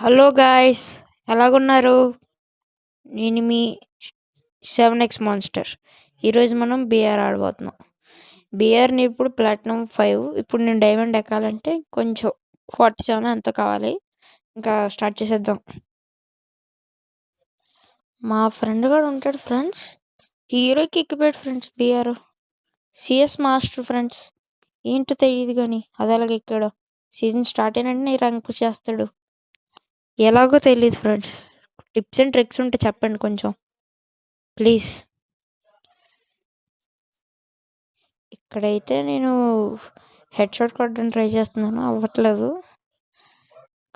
Hello guys, ఎలాగున్నారు? నేను మీ 7x monster. ఈరోజు మనం బిఆర్ ఆడబోతున్నాం. బిఆర్ని ఇప్పుడు ప్లాటినం 5. ఇప్పుడు నేను డైమండ్ ఎక్కాలంటే కొంచెం 47 ఎంతో కావాలి. ఇంకా స్టార్ట్ చేసేద్దాం. మా ఫ్రెండ్ కూడా ఉంటాడు ఫ్రెండ్స్. హీరోకి ఎక్కిపోయాడు friends BR. CS master friends. ఏంటో తెలియదు కానీ అది ఎలాగ ఎక్కాడో. సీజన్ స్టార్ట్ అయినంటే ర్యాంక్ చేస్తాడు. ఎలాగో తెలియదు ఫ్రెండ్స్. టిప్స్ అండ్ ట్రిక్స్ ఉంటే చెప్పండి కొంచెం ప్లీజ్. ఇక్కడైతే నేను హెడ్ షాట్ కొట్టడానికి ట్రై చేస్తున్నాను, అవ్వట్లేదు.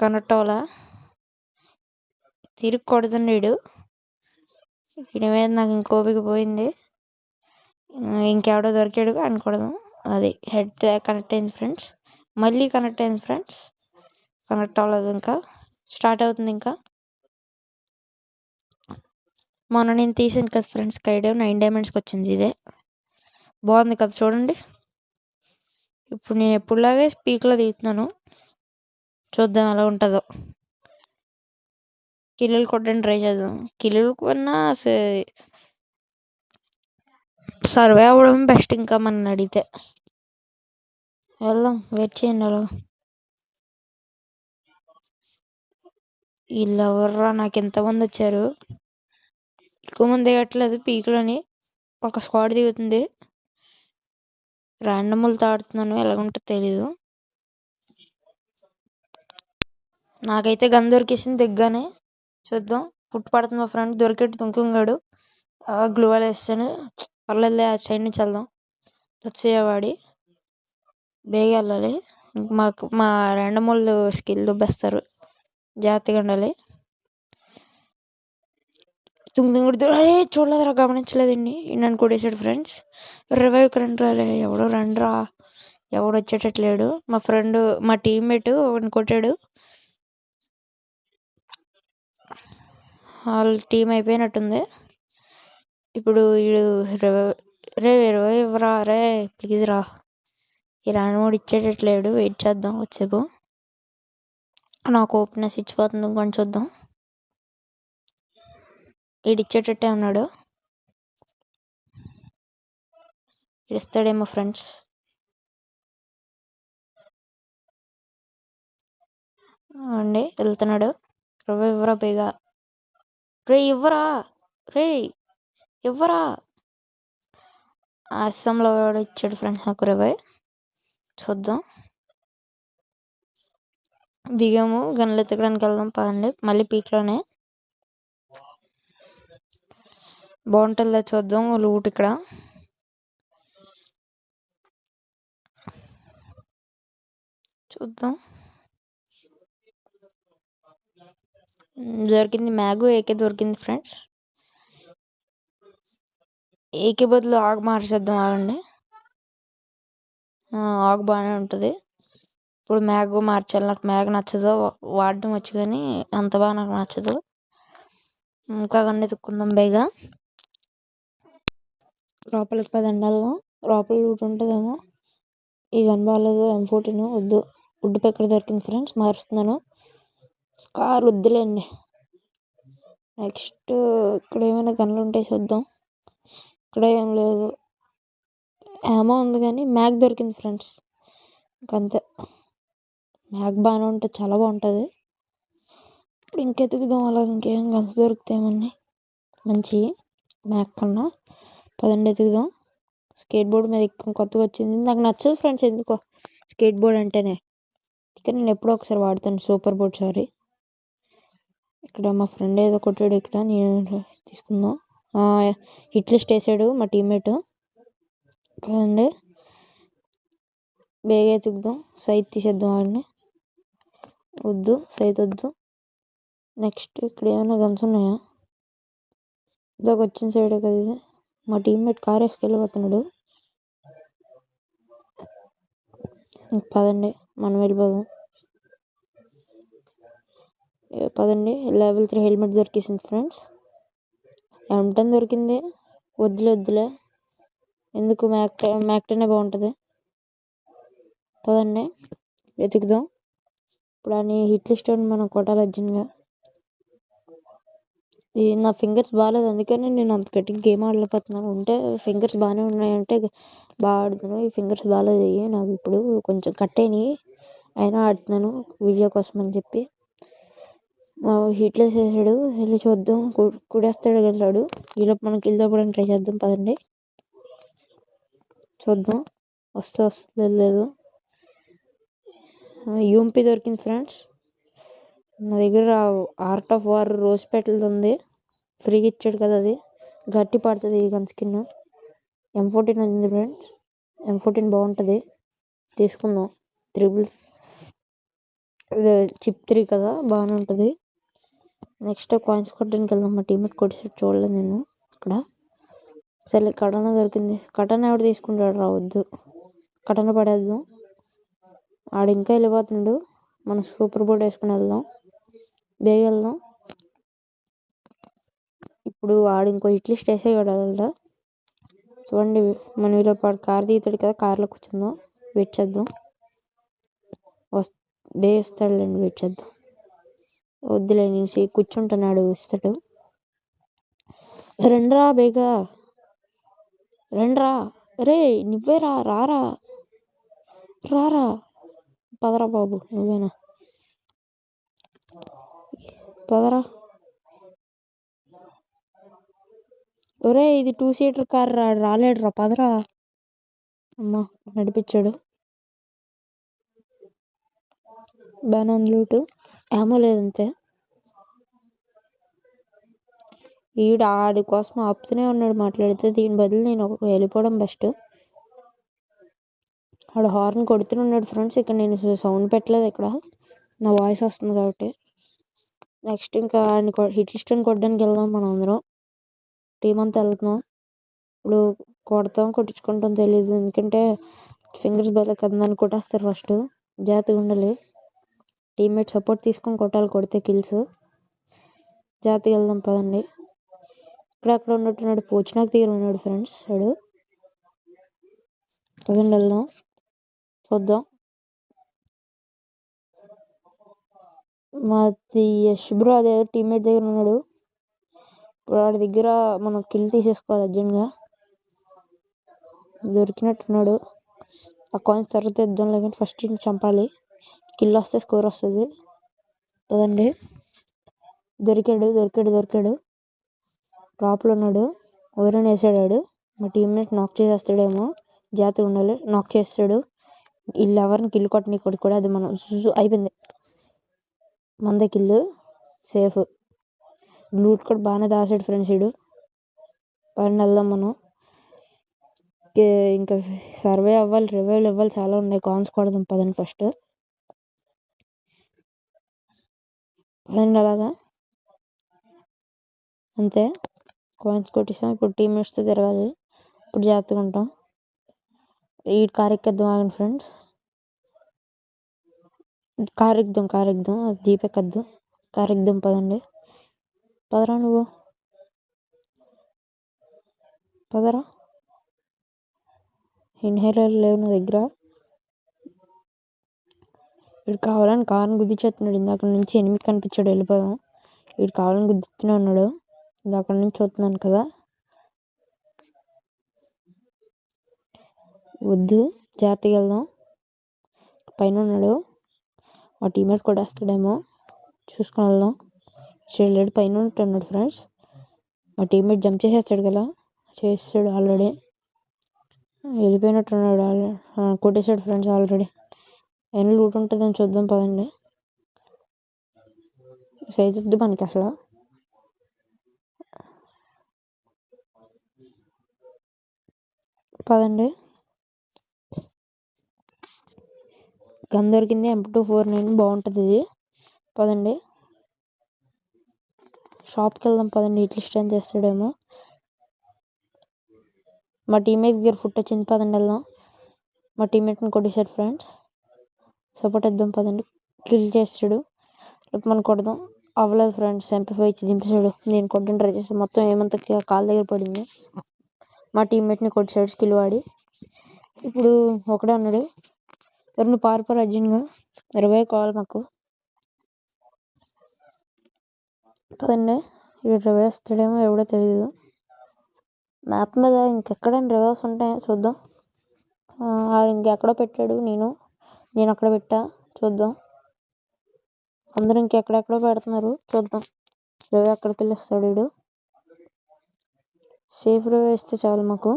కనెక్ట్ అవ్వాలా. తిరిగి కొడుతున్నాడు. వీడి మీద నాకు ఇంకోపిక పోయింది. ఇంకెవడో దొరికాడు అనుకోవడం. అది హెడ్ కనెక్ట్ అయింది ఫ్రెండ్స్. మళ్ళీ కనెక్ట్ అయింది ఫ్రెండ్స్. కనెక్ట్ అవ్వలేదు. ఇంకా స్టార్ట్ అవుతుంది. ఇంకా మొన్న నేను తీసాను కదా ఫ్రెండ్స్ కైడ్ 9 డైమండ్స్కి వచ్చింది. ఇదే బాగుంది కదా చూడండి. ఇప్పుడు నేను ఎప్పుడులాగే స్పీక్లో తీస్తున్నాను, చూద్దాం ఎలా ఉంటుందో. కిల్లులు కొట్టడానికి ట్రై చేద్దాం. కిల్లులు కన్నా సర్వే అవ్వడం బెస్ట్. ఇంకా మన అడిగితే వెళ్దాం. వెయిట్ చేయండి. అలా వీళ్ళు ఎవర్రా, నాకు ఎంతమంది వచ్చారు. ఎక్కువ మంది దిగట్లేదు పీక్లోని. ఒక స్క్వాడ్ దిగుతుంది. ర్యాండమ్లతో ఆడుతున్నాను, ఎలాగుంటుందో తెలీదు. నాకైతే గన్ దొరికేసింది దిగ్గానే. చూద్దాం. పుట్టు పడుతుంది. మా ఫ్రెండ్ దొరికేట్టు తుంకుంగాడు. గ్లూవాల్ వేస్తాను. పర్లేదులే, ఆ సైడ్ నుంచి వెళ్దాం. తెచ్చేవాడి బేగా వెళ్ళాలి. మా ర్యాండమ్ వాళ్ళు స్కిల్ దుబ్బేస్తారు, జాగ్రత్తగా ఉండాలి. తుంగుడు అరే చూడలేదురా, గమనించలేదండి. నన్ను కొట్టేశాడు ఫ్రెండ్స్. రివైవ్కి రండి రా. ఎవడో రండిరా. ఎవడు వచ్చేటట్లేడు. మా ఫ్రెండ్, మా టీమ్మేట్ ఒకడిని కొట్టాడు. వాళ్ళ టీం అయిపోయినట్టుంది. ఇప్పుడు వీడు రివైవ్ రా. రే ప్లీజ్ రా. ఈ రాణమోడు ఇచ్చేటట్లేడు. వెయిట్ చేద్దాం వచ్చేపు. నాకు ఓపెనెస్ ఇచ్చిపోతుంది. కొంచెం చూద్దాం. వీడు ఇచ్చేటట్టే ఉన్నాడు. ఇస్తాడేమో ఫ్రెండ్స్. అండి వెళ్తున్నాడు. రివైవ్ ఇవ్వరా బేగా. రే ఇవ్వరా. రే ఇవ్వరా. అస్సాంలో ఇచ్చాడు ఫ్రెండ్స్ నాకు రివైవ్. చూద్దాం. దిగాము. గన్లు ఎత్తకడానికి వెళ్దాం పదండి. మళ్ళీ పీక్లోనే బాగుంటుందా చూద్దాం. లూట్ ఇక్కడ చూద్దాం. దొరికింది మ్యాగు. ఏకే దొరికింది ఫ్రెండ్స్. ఏకే బదులు ఆగు మార్చేద్దాం. ఆగండి. ఆగు బాగానే ఉంటుంది. ఇప్పుడు మ్యాగ్ మార్చాలి. నాకు మ్యాగ్ నచ్చదు, వాడడం వచ్చు కానీ అంత బాగా నాకు నచ్చదు. ఇంకా గన్ను ఎత్తుక్కుందాం బేగా. లోపలికి పదండి వెళ్దాం. లోపల లూట్ ఉంటుందేమో. ఈ గన్ బాగాలేదు. M14 వద్దు. వుడ్ పెక్కర్ దొరికింది ఫ్రెండ్స్, మారుస్తున్నాను. స్కార్ వద్దులేండి. నెక్స్ట్ ఇక్కడ ఏమైనా గన్లు ఉంటే చూద్దాం. ఇక్కడ ఏం లేదు. ఏమో ఉంది కానీ మ్యాగ్ దొరికింది ఫ్రెండ్స్. ఇంకంతే. మ్యాగ్ బాగానే ఉంటుంది, చాలా బాగుంటుంది. ఇప్పుడు ఇంకెతుకుదాం. అలాగే ఇంకేం గన్స్ దొరుకుతాయేమని మంచి మ్యాగ్ కన్నా. పదండి ఎతుకుదాం. స్కేట్ బోర్డ్ మీద కొత్తగా వచ్చింది. నాకు నచ్చదు ఫ్రెండ్స్ ఎందుకో స్కేట్ బోర్డ్ అంటేనే. కానీ నేను ఎప్పుడో ఒకసారి వాడతాను సూపర్ బోర్డ్. సారీ. ఇక్కడ మా ఫ్రెండ్ ఏదో కొట్టాడు. ఇక్కడ నేను తీసుకుందాం. హిట్ లిస్ట్ వేసాడు మా టీమ్మేట్. కదండి బేగా ఎతుకుదాం. సైడ్ తీసేద్దాం. వాడిని వద్దు, సైడ్ వద్దు. నెక్స్ట్ ఇక్కడ ఏమైనా గన్స్ ఉన్నాయా? ఇదొక వచ్చిన సైడే కదా ఇది. మా టీమ్మేట్ కార్ వేసుకెళ్ళిపోతున్నాడు. పదండి మనం వెళ్ళిపోదాం. పదండి. Level 3 helmet దొరికేసింది friends. M10 దొరికింది. వద్దులే ఎందుకు, మ్యాక్టనే బాగుంటుంది. పదండి ఎతుకుదాం. ఇప్పుడు అని హిట్ లిస్ట్ మనం కొట్టాలి అర్జున్గా. నా ఫింగర్స్ బాగాలేదు, అందుకని నేను అంత గట్టిగా గేమ్ ఆడలేకపోతున్నాను. ఉంటే ఫింగర్స్ బాగానే ఉన్నాయంటే బాగా ఆడుతున్నాను. ఈ ఫింగర్స్ బాగాలేదు నాకు, ఇప్పుడు కొంచెం కట్ అయినాయి, అయినా ఆడుతున్నాను వీడియో కోసం అని చెప్పి. హీట్లెస్ వేసాడు, వెళ్ళి చూద్దాం. కుడేస్తాడు వెళ్ళాడు. ఈలోపు మనం కిల్ తప్పడానికి ట్రై చేద్దాం పదండి. చూద్దాం వస్తుంది లేదు. యూఎంపీ దొరికింది ఫ్రెండ్స్. నా దగ్గర art of war rose petal ఉంది, ఫ్రీగా ఇచ్చాడు కదా, అది గట్టి పడుతుంది ఈ గన్ స్కిన్. M14 ఉంది ఫ్రెండ్స్, M14 బాగుంటుంది, తీసుకుందాం. చిప్ 3 కదా, బాగానే ఉంటుంది. నెక్స్ట్ కాయిన్స్ కొట్టడానికి వెళ్దాం. మా టీమేట్ కొట్టేసి చూడలేదు నేను ఇక్కడ. సరే కటన దొరికింది, కటన ఎవడు తీసుకుంటాడు, రావద్దు, కటన పడేద్దాం. ఆడు ఇంకా వెళ్ళిపోతున్నాడు, మనం సూపర్ బోర్డ్ వేసుకుని వెళ్దాం, బేగ వెళ్దాం. ఇప్పుడు ఆడు ఇంకో హిట్ లిస్ట్ వేసేవాడు. చూడండి, మన వీళ్ళు కార్ దిగుతాడు కదా, కార్లో కూర్చుందాం, వెయిట్ చేద్దాం. బేగ వస్తాడులేండి, వెయిట్ చేద్దాం. వద్దులే, నేను కూర్చుంటున్నాడు, ఇస్తాడు. రండ్రా బేగా, రండ్రా. రే నువ్వేరా, రారా రారా, పదరా బాబు, నువ్వేనా, పదరా. ఒరే ఇది 2 సీటర్ కార్ రాలేడురా, పదరా. అమ్మా నడిపించాడు. బాగానే ఉంది లూటు, ఏమో లేదంతే. ఈడు ఆడి కోసం ఆపుతూనే ఉన్నాడు మాట్లాడితే, దీని బదులు నేను వెళ్ళిపోవడం బెస్ట్. ఆడు హార్న్ కొడుతూనే ఉన్నాడు ఫ్రెండ్స్. ఇక్కడ నేను సౌండ్ పెట్టలేదు, ఇక్కడ నా వాయిస్ వస్తుంది కాబట్టి. నెక్స్ట్ ఇంకా హిట్ లిస్ట్ కొట్టడానికి వెళ్దాం మనం అందరం, టీం అంతా వెళ్తున్నాం. ఇప్పుడు కొట్టించుకుంటాం తెలీదు, ఎందుకంటే ఫింగర్స్ బాగా కదా, నన్ను కొట్టేస్తారు ఫస్ట్, జాగ్రత్తగా ఉండాలి. టీమ్మేట్ సపోర్ట్ తీసుకొని కొట్టాలి, కొడితే కిల్స్. జాగ్రత్తగా వెళ్దాం పదండి. ఇక్కడ అక్కడ ఉన్నట్టున్నాడు, పోచినాకు దగ్గర ఉన్నాడు ఫ్రెండ్స్. వాడు పదండి వెళ్దాం, చూద్దాం. మాది యష్ బ్రో అదే టీమ్మేట్ దగ్గర ఉన్నాడు. ఇప్పుడు వాడి దగ్గర మనం కిల్ తీసేసుకోవాలి అర్జెంట్గా. దొరికినట్టున్నాడు, ఆ కాయిన్స్ తర్వాత ఇద్దాం, లేకపోతే ఫస్ట్ చంపాలి, కిల్ వస్తే స్కోర్ వస్తుంది. కదండి, దొరికాడు టాప్లో ఉన్నాడు, ఎవరైనా వేసాడు. మా టీమ్మేట్ నాక్ చేసేస్తాడేమో, జాగ్రత్తగా ఉండాలి. నాక్ చేస్తాడు, వీళ్ళు ఎవరిని కిల్ కొట్టని కూడా, అది మనం అయిపోయింది, మందే కిల్, సేఫ్. లూట్ కూడా బాగానే దాసాడు ఫ్రెండ్స్. వీడు పైన వెళ్దాం మనం. ఇంకా సర్వే అవ్వాలి, రివైవ్ ఇవ్వాలి, చాలా ఉన్నాయి. కాయిన్స్ కొడదాం పదండి ఫస్ట్. పదండి అలాగా, అంతే. కాయిన్స్ కొట్టేసాం, ఇప్పుడు టీమ్మేట్స్తో తిరగాలి. ఇప్పుడు జాగ్రత్తగా ఉంటాం. ఈ కార్ ఎక్కేద్దాం ఆగండి ఫ్రెండ్స్, కార్ ఎక్కుదాం, అది జీప్ ఎక్కద్దు, కార్ ఎక్కుదాం పదండి. పదరా నువ్వు, పదరా. ఇన్హేలర్ లేవు నా దగ్గర. వీడు కావాలని కార్ని గుద్దిచ్చేస్తున్నాడు, ఇందాక నుంచి ఎనిమిది కనిపించాడు, వెళ్ళిపోదాం. వీడు కావాలని గుద్దిస్తూనే ఉన్నాడు, ఇందాక నుంచి చూస్తున్నాను కదా. వద్దు, జాగ్రత్తగా వెళ్దాం. పైన ఉన్నాడు, మా టీమేట్ కొట్టేస్తాడేమో, చూసుకొని వెళ్దాం. చెల్లెడు పైన ఉంటున్నాడు ఫ్రెండ్స్. మా టీమేట్ జంప్ చేసేస్తాడు కదా, చేస్తాడు ఆల్రెడీ, వెళ్ళిపోయినట్టున్నాడు. కొట్టేశాడు ఫ్రెండ్స్ ఆల్రెడీ. అయినా లూట్ ఉంటుందని చూద్దాం పదండి. సైజ్ వద్దు మనకి అసలు. పదండి, గన్ దొరికింది, M249 బాగుంటుంది ఇది. పదండి షాప్కి వెళ్దాం, పదండి. హిట్ లిస్ట్ ఏం చేస్తాడేమో. మా టీమేట్ దగ్గర ఫుట్ వచ్చింది, పదండి వెళ్దాం. మా టీమేట్ని కొట్టేశాడు ఫ్రెండ్స్, సపోర్ట్ ఇద్దాం పదండి. కిల్ చేస్తాడు, రేపు మనం కొడదాం. అవ్వలేదు ఫ్రెండ్స్, MP5 ఇచ్చి దింపేశాడు. నేను కొట్టడం ట్రై చేస్తాను, మొత్తం ఏమంతా కాళ్ళ దగ్గర పడింది. మా టీమ్మేట్ని కొట్టేశాడు స్కిల్ వాడి. ఇప్పుడు ఒకడే ఉన్నాడు, ఎవరిని పారిపోరు అర్జెంట్గా, 20 కావాలి మాకు. కదండి. వీడు రివర్స్ వేస్తాడేమో ఎవడో తెలియదు. మ్యాప్ మీద ఇంకెక్కడైనా రివర్స్ ఉంటాయో చూద్దాం. ఇంకెక్కడో పెట్టాడు. నేను అక్కడ పెట్టా. చూద్దాం. అందరూ ఇంకెక్కడెక్కడో పెడుతున్నారు. చూద్దాం రివర్ ఎక్కడికి వెళ్ళిస్తాడు వీడు. సేఫ్ రివర్ వేస్తే చాలు మాకు.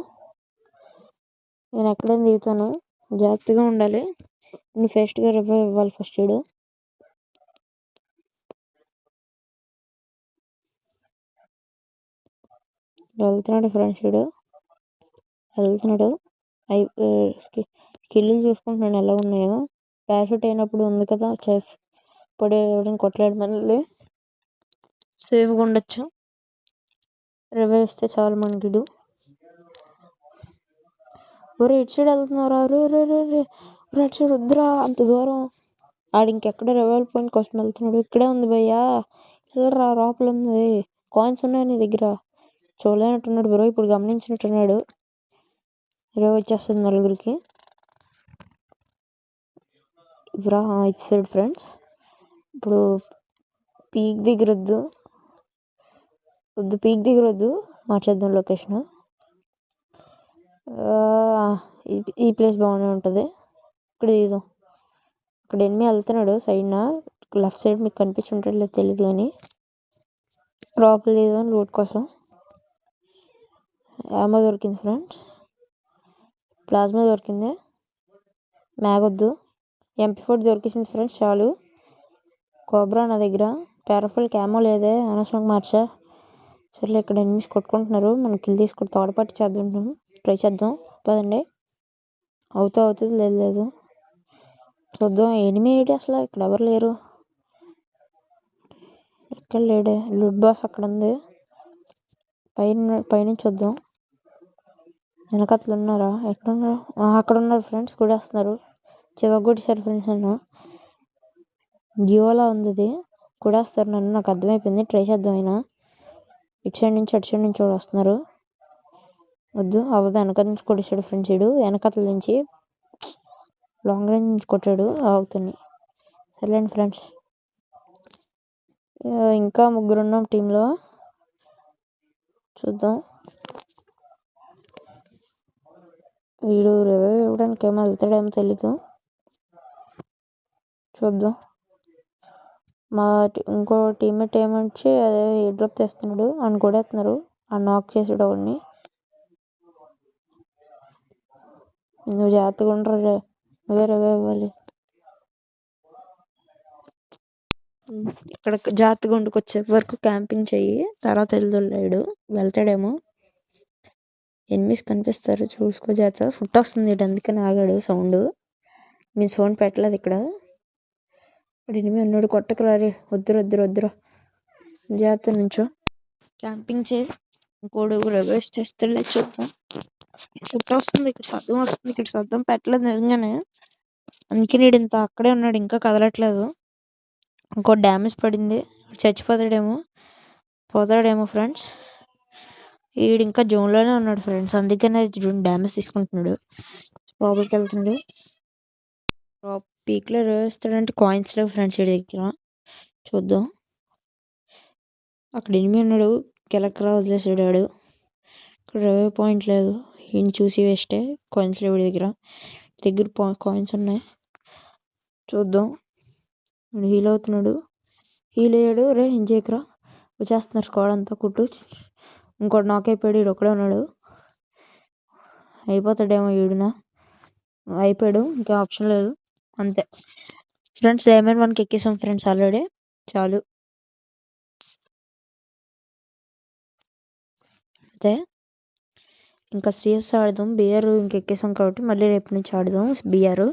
నేను ఎక్కడైనా దిగుతాను. జాగ్రత్తగా ఉండాలి. నేను ఫాస్ట్గా రివర్ ఇవ్వాలి ఫస్ట్ వీడు. వెళ్తున్నాడు ఫ్రెండ్స్. వీడు వెళ్తున్నాడు. స్కిల్ చూసుకుంటున్నాను ఎలా ఉన్నాయో. ప్యాషెట్ అయినప్పుడు ఉంది కదా చెఫ్. ఇప్పుడు ఎవరైనా కొట్టలేడు మనల్ని. సేఫ్గా ఉండొచ్చు. రివర్ ఇస్తే చాలు మనకి. ఒరే ఇటు సైడ్ వెళ్తున్నారా? రే రే రే రే ఇటు సైడ్ వద్దురా అంత దూరం. ఆడు ఇంకెక్కడ రివర్ పాయింట్ కోసం వెళ్తున్నాడు. ఇక్కడే ఉంది భయ్యా. వెళ్ళరా లోపల ఉంది. కాయిన్స్ ఉన్నాయి నీ దగ్గర. చూడలేనట్టున్నాడు బ్రో. ఇప్పుడు గమనించినట్టున్నాడు. రివర్ వచ్చేస్తుంది నలుగురికి. ఇవ్వరా ఇటు సైడ్ ఫ్రెండ్స్. ఇప్పుడు పీక్ దగ్గర వద్దు. పీక్ దగ్గర వద్దు. మార్చేద్దాం లొకేషన్. ఈ ప్లేస్ బాగానే ఉంటుంది. ఇక్కడ దిగుదాం. ఇక్కడ ఎనిమి వెళ్తున్నాడు సైడ్న. లెఫ్ట్ సైడ్ మీకు కనిపించుంటాడు లేదు తెలియదు కానీ. లోపల దిగుదాం లూట్ కోసం. యామో దొరికింది ఫ్రెండ్స్. ప్లాస్మా దొరికింది. మ్యాగ్ వద్దు. MP4 దొరికింది ఫ్రెండ్స్ చాలు. కోబ్రా నా దగ్గర. పారాఫుల్ క్యామో లేదే అనవసరంగా మార్చా. సరే ఇక్కడ ఎనిమిస్ కొట్టుకుంటున్నారు. మనం కిల్ తీసుకుని తోడపాటు చేద్దాం. ట్రై చేద్దాం. పదండి. అవుతుంది లేదు చూద్దాం. ఎనిమి ఏంటి అసలు? ఇక్కడ ఎవరు లేరు. ఎక్కడ లేడే. లుడ్ బాస్ అక్కడ ఉంది. పైనుంచి చూద్దాం. వెనకట్లు ఉన్నారా? ఎక్కడున్నారు? అక్కడ ఉన్నారు ఫ్రెండ్స్. కూడేస్తున్నారు. చివగొట్టేశారు ఫ్రెండ్స్ నన్ను. జియోలా ఉంది ఇది. కూడేస్తారు నన్ను. నాకు అర్థమైపోయింది. ట్రై చేద్దాం. అయినా ఇటు సైడ్ నుంచి అటు సైడ్ నుంచి కూడా వస్తున్నారు. వద్దు అవ్వదు. వెనక నుంచి కొట్టేశాడు ఫ్రెండ్స్. వీడు వెనకట్ల నుంచి లాంగ్ రేంజ్ నుంచి కొట్టాడు. అవుతుంది. సర్లేండి ఫ్రెండ్స్. ఇంకా ముగ్గురు ఉన్నాం టీంలో. చూద్దాం. వీడు రివైవ్ ఇవ్వడానికి ఏమో వెళ్తాడేమో తెలీదు. చూద్దాం. మా ఇంకో టీమ్మేట్ ఏమొచ్చి అదే డ్రాప్ తెస్తున్నాడు. అని కూడా ఎత్తున్నారు. ఆ నాక్ చేసాడు అవన్నీ. నువ్వు జాగ్రత్తగా ఉండరు. నువ్వే రివైవ్ ఇవ్వాలి. ఇక్కడ జాగ్రత్తగా ఉండుకొచ్చే వరకు క్యాంపింగ్ చెయ్యి. తర్వాత వెళ్తాడేమో. ఎనిమిస్ కనిపిస్తారు. చూసుకో జాగ్రత్త. ఫుట్ వస్తుంది. అందుకని ఆగాడు సౌండ్. నేను సౌండ్ పెట్టలేదు ఇక్కడ. ఇప్పుడు ఎనిమి అన్నాడు. కొట్టకరారే. వద్దురా జాగ్రత్త నుంచో. క్యాంపింగ్ చేయి. ఇంకోడు రివర్స్ చేస్తాడు. చూద్దాం. ఫుట్ వస్తుంది. ఇక్కడ శబ్దం వస్తుంది. ఇక్కడ శబ్దం పెట్టలేదు నిజంగానే. అందుకే నీడు ఇంత అక్కడే ఉన్నాడు. ఇంకా కదలట్లేదు. ఇంకో డ్యామేజ్ పడింది. పోతాడేమో ఫ్రెండ్స్. వీడు ఇంకా జోన్లోనే ఉన్నాడు ఫ్రెండ్స్. అందుకనే డ్యామేజ్ తీసుకుంటున్నాడు. లోపలికి వెళ్తున్నాడు. పీక్లో వేస్తాడంటే కాయిన్స్ లేవు ఫ్రెండ్స్ వీడి దగ్గర. చూద్దాం. అక్కడ ఎనిమి ఉన్నాడు. కెలక్రా వదిలేసాడు వాడు. ఇక్కడ రివైవ్ పాయింట్ లేదు. ఈయన చూసి వేస్టే. కాయిన్స్ లేవు వీడి దగ్గర కాయిన్స్ ఉన్నాయి. చూద్దాం. హీల్ అవుతున్నాడు. హీల్ అయ్యాడు. రే ఇంజేకరా వచ్చేస్తున్నారు స్క్వాడ్ అంతా. కుట్టు. ఇంకోటి నాక్ అయిపోయాడు. వీడు ఒక్కడే ఉన్నాడు. అయిపోతాడేమో వీడునా. అయిపోయాడు. ఇంకా ఆప్షన్ లేదు. అంతే ఫ్రెండ్స్. డైమండ్ 1 ఎక్కేసాం ఫ్రెండ్స్ ఆల్రెడీ. చాలు. అంతే. ఇంకా సిఎస్ ఆడదాం. బిఆర్ ఇంకెక్కేసాం కాబట్టి మళ్ళీ రేపు నుంచి ఆడదాం బిఆర్.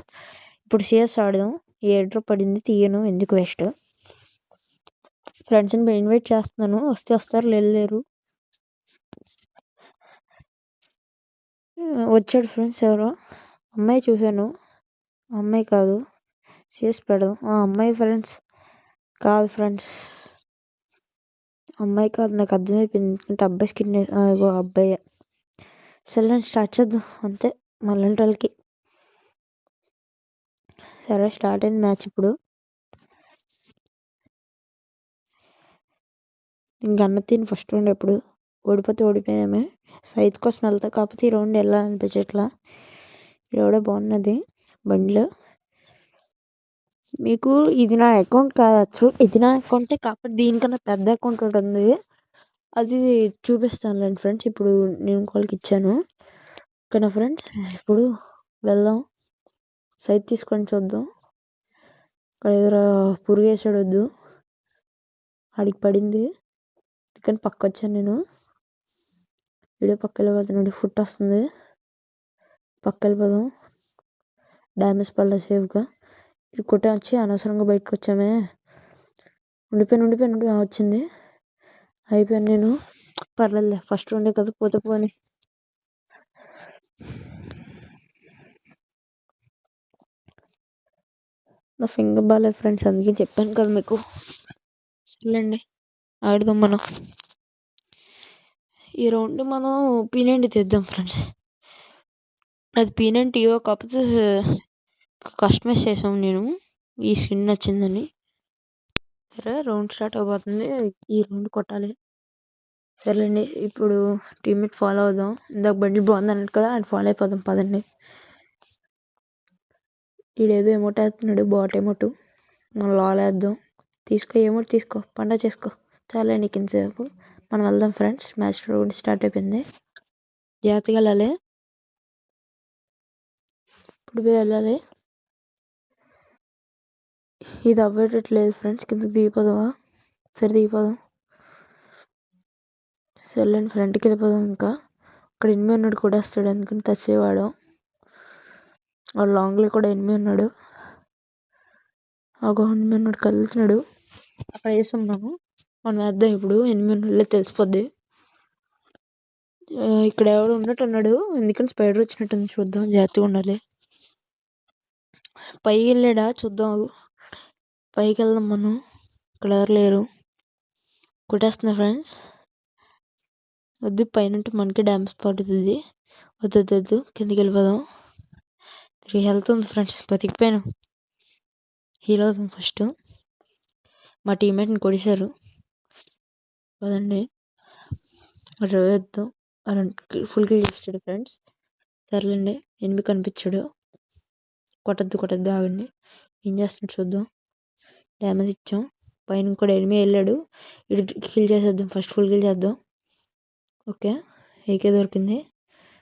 ఇప్పుడు సిఎస్ ఆడదాం. ఏ డ్రాప్ పడింది తీయను. ఎందుకు వేస్ట్. ఫ్రెండ్స్ని ఇన్వైట్ చేస్తున్నాను. వస్తే వస్తారు. లేరు. వచ్చాడు ఫ్రెండ్స్. ఎవరో అమ్మాయి చూశాను. అమ్మాయి కాదు. సిఎస్ పెడదాం. అమ్మాయి ఫ్రెండ్స్ కాదు. ఫ్రెండ్స్ అమ్మాయి కాదు. నాకు అర్థమైపోయింది. ఎందుకంటే అబ్బాయి స్కిన్ అబ్బాయి. సరే స్టార్ట్ చేద్దాం. అంతే మళ్ళీ వాళ్ళకి. సరే స్టార్ట్ అయింది మ్యాచ్ ఇప్పుడు. ఇంక తిని ఫస్ట్ రౌండ్ ఎప్పుడు ఓడిపోతే ఓడిపోయామే. సైత్ కోసం వెళ్తా, కాకపోతే ఈ రౌండ్ వెళ్ళాలనిపించట్లా. ఎవడో బాగున్నది బండిలో. మీకు ఇది నా అకౌంట్ కావచ్చు, ఇది నా అకౌంటే, కాకపోతే దీనికన్నా పెద్ద అకౌంట్ ఉంటుంది, అది చూపిస్తానులేండి ఫ్రెండ్స్. ఇప్పుడు నేను వాళ్ళకి ఇచ్చాను. ఓకేనా ఫ్రెండ్స్, ఇప్పుడు వెళ్దాం. సైట్ తీసుకొని చూద్దాం. అక్కడ ఎదురు పురుగు వేసాడు, వద్దు ఆడికి పడింది. కానీ పక్క వచ్చాను నేను. వీడియో పక్క వెళ్ళిపోతున్నాడు, ఫుట్ వస్తుంది. పక్క వెళ్ళిపోదాం. డ్యామేజ్ పడలేదు సేఫ్గా. ఇది కొట్టే వచ్చి అనవసరంగా బయటకు వచ్చామే. ఉండిపోయాను వచ్చింది. అయిపోయాను నేను. పర్లేదులే, ఫస్ట్ రౌండే కదా, పోతే పోని. నా ఫింగర్ బాగాలేదు ఫ్రెండ్స్, అందుకే చెప్పాను కదా మీకు. సర్లేండి, ఆడదాం మనం. ఈ రౌండ్ మనం పీనండి తెద్దాం ఫ్రెండ్స్. అది పీనంటి కాకపోతే కస్టమైజ్ చేసాం నేను, ఈ స్కిన్ నచ్చిందని. సరే, రౌండ్ స్టార్ట్ అవబోతుంది. ఈ రౌండ్ కొట్టాలి. సరేండి, ఇప్పుడు టీమ్మేట్ ఫాలో అవుదాం. ఇందాక బండి బాగుంది అన్నట్టు కదా, అది ఫాలో అయిపోదాం పదండి. ఈడేదో ఎమోట్ వేస్తున్నాడు, బాట్ ఎమోటు. మనం లాల్ వేద్దాం. తీసుకో ఎమోట్, తీసుకో, పండగ చేసుకో. చాలా నీకు ఇంతసేపు. మనం వెళ్దాం ఫ్రెండ్స్, మ్యాచ్ రౌండ్ స్టార్ట్ అయిపోయింది. జాగ్రత్తగా వెళ్ళాలి. ఇప్పుడు పోయి వెళ్ళాలి. ఇది అవ్వేటట్లేదు ఫ్రెండ్స్, కిందకి దిగిపోదామా? సరే దిగిపోదాం. సర్లేండి, ఫ్రంట్కి వెళ్ళిపోదాం. ఇంకా అక్కడ ఎనిమిది ఉన్నాడు, కూడా వస్తాడు అందుకని టచ్ చేయవాడు. వాడు లాంగ్లో కూడా ఎనిమిది ఉన్నాడు. ఒక ఎనిమిది ఉన్నాడు, కదులుతున్నాడు. అక్కడ వేస్తున్నాము, మనం వేద్దాం. ఇప్పుడు ఎనిమిది ఉన్నాడులే, తెలిసిపోద్ది. ఇక్కడ ఎవడు ఉన్నట్టున్నాడు, ఎందుకని స్పైడర్ వచ్చినట్టుంది, చూద్దాం. జాగ్రత్తగా ఉండాలి. పైకి వెళ్ళాడా చూద్దాం. పైకి వెళ్దాం మనం. ఇక్కడ ఎవరు లేరు. కొట్టేస్తున్నా ఫ్రెండ్స్. వద్దు, పైన మనకి డ్యామేజ్ పడుతుంది. వద్దు, కిందికి వెళ్ళిపోదాం. 3 హెల్త్ ఉంది ఫ్రెండ్స్, బతికిపోయాను. హీరో అవుతాం ఫస్ట్. మా టీమ్మేట్ని కొడిశారు కదండి, వేద్దాం. ఫుల్ కిల్ చేస్తాడు ఫ్రెండ్స్. సర్లేండి, ఎనిమిది కనిపించాడు. కొట్టద్దు ఆగండి. ఏం చేస్తున్నాడు చూద్దాం. డ్యామేజ్ ఇచ్చాం. పైన కూడా ఎనిమిది వెళ్ళాడు. ఇది కిల్ చేసేద్దాం, ఫస్ట్ ఫుల్ కిల్ చేద్దాం. ఓకే, ఏకే దొరికింది.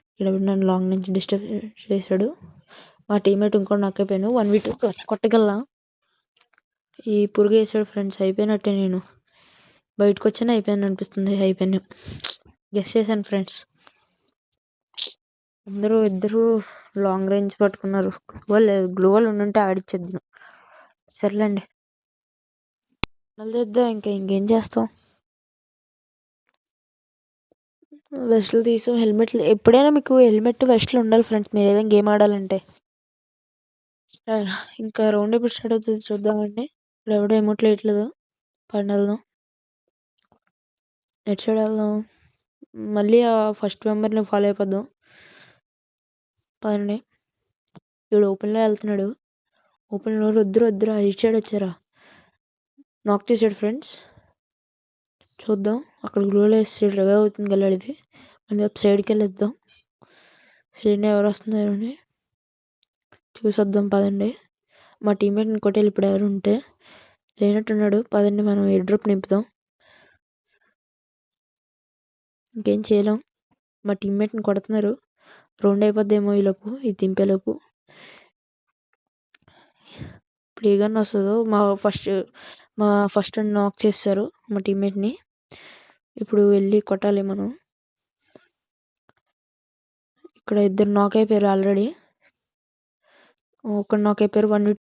ఇక్కడ నన్ను లాంగ్ నుంచి డిస్టర్బ్ చేశాడు. మా టీమ్మేట్ ఇంకోటి నాకైపోయాను. 1v2 కొట్టగల్లా. ఈ పురుగు వేసాడు ఫ్రెండ్స్, అయిపోయినట్టే. నేను బయటకు వచ్చాను, అయిపోయాను అనిపిస్తుంది. అయిపోయాను, గెస్ చేశాను ఫ్రెండ్స్. ఇద్దరు లాంగ్ రేంజ్ పట్టుకున్నారు. గ్లోవల్ ఉండుంటే ఆడిచ్చేద్దాం. సర్లేండి, మళ్ళీ తెద్దాం. ఇంకేం చేస్తాం. వెస్ట్లు తీసాం, హెల్మెట్లు. ఎప్పుడైనా మీకు హెల్మెట్ వెస్ట్లు ఉండాలి ఫ్రెండ్స్, మీరు ఏదైనా గేమ్ ఆడాలంటే. ఇంకా రౌండ్ ఎప్పుడు స్టార్ట్ అవుతుంది చూద్దామండి. ఇప్పుడు ఎవడో ఎమోట్లు వేయట్లేదు. పైన వెళ్దాం. ఎటు సైడ్ వెళ్దాం? మళ్ళీ ఆ ఫస్ట్ మెంబర్ని ఫాలో అయిపోద్దాం. పైన ఇప్పుడు ఓపెన్లో వెళ్తున్నాడు. ఓపెన్లో వద్దురా, ఇటు సైడ్ వచ్చారా. నాక్ చేసాడు ఫ్రెండ్స్. చూద్దాం, అక్కడ గ్లోలో వేసాడు. రివైవ్ అవుతుంది గెలాడిది. మళ్ళీ సైడ్కి వెళ్ళొద్దాం. సైడ్ ఎవరు వస్తున్నారని చూసొద్దాం పదండి. మా టీమ్మేట్ని కొట్టేళ్ళు ఇప్పుడు ఎవరు ఉంటే. లేనట్టున్నాడు, పదండి మనం ఎయిర్ డ్రాప్ నింపుదాం. ఇంకేం చేయలేం, మా టీమ్మేట్ని కొడుతున్నారు. రౌండ్ అయిపోద్దేమో ఈలోపు, ఇది దింపేలోపు. ఇప్పుడు ఏ గన్ వస్తుందో. మా ఫస్ట్ నాక్ చేస్తారు మా టీమ్మేట్ని. ఇప్పుడు వెళ్ళి కొట్టాలి మనం. ఇక్కడ ఇద్దరు నాక్ అయిపోయారు ఆల్రెడీ. ఒకడు నాక్ అయిపోయారు. 1v2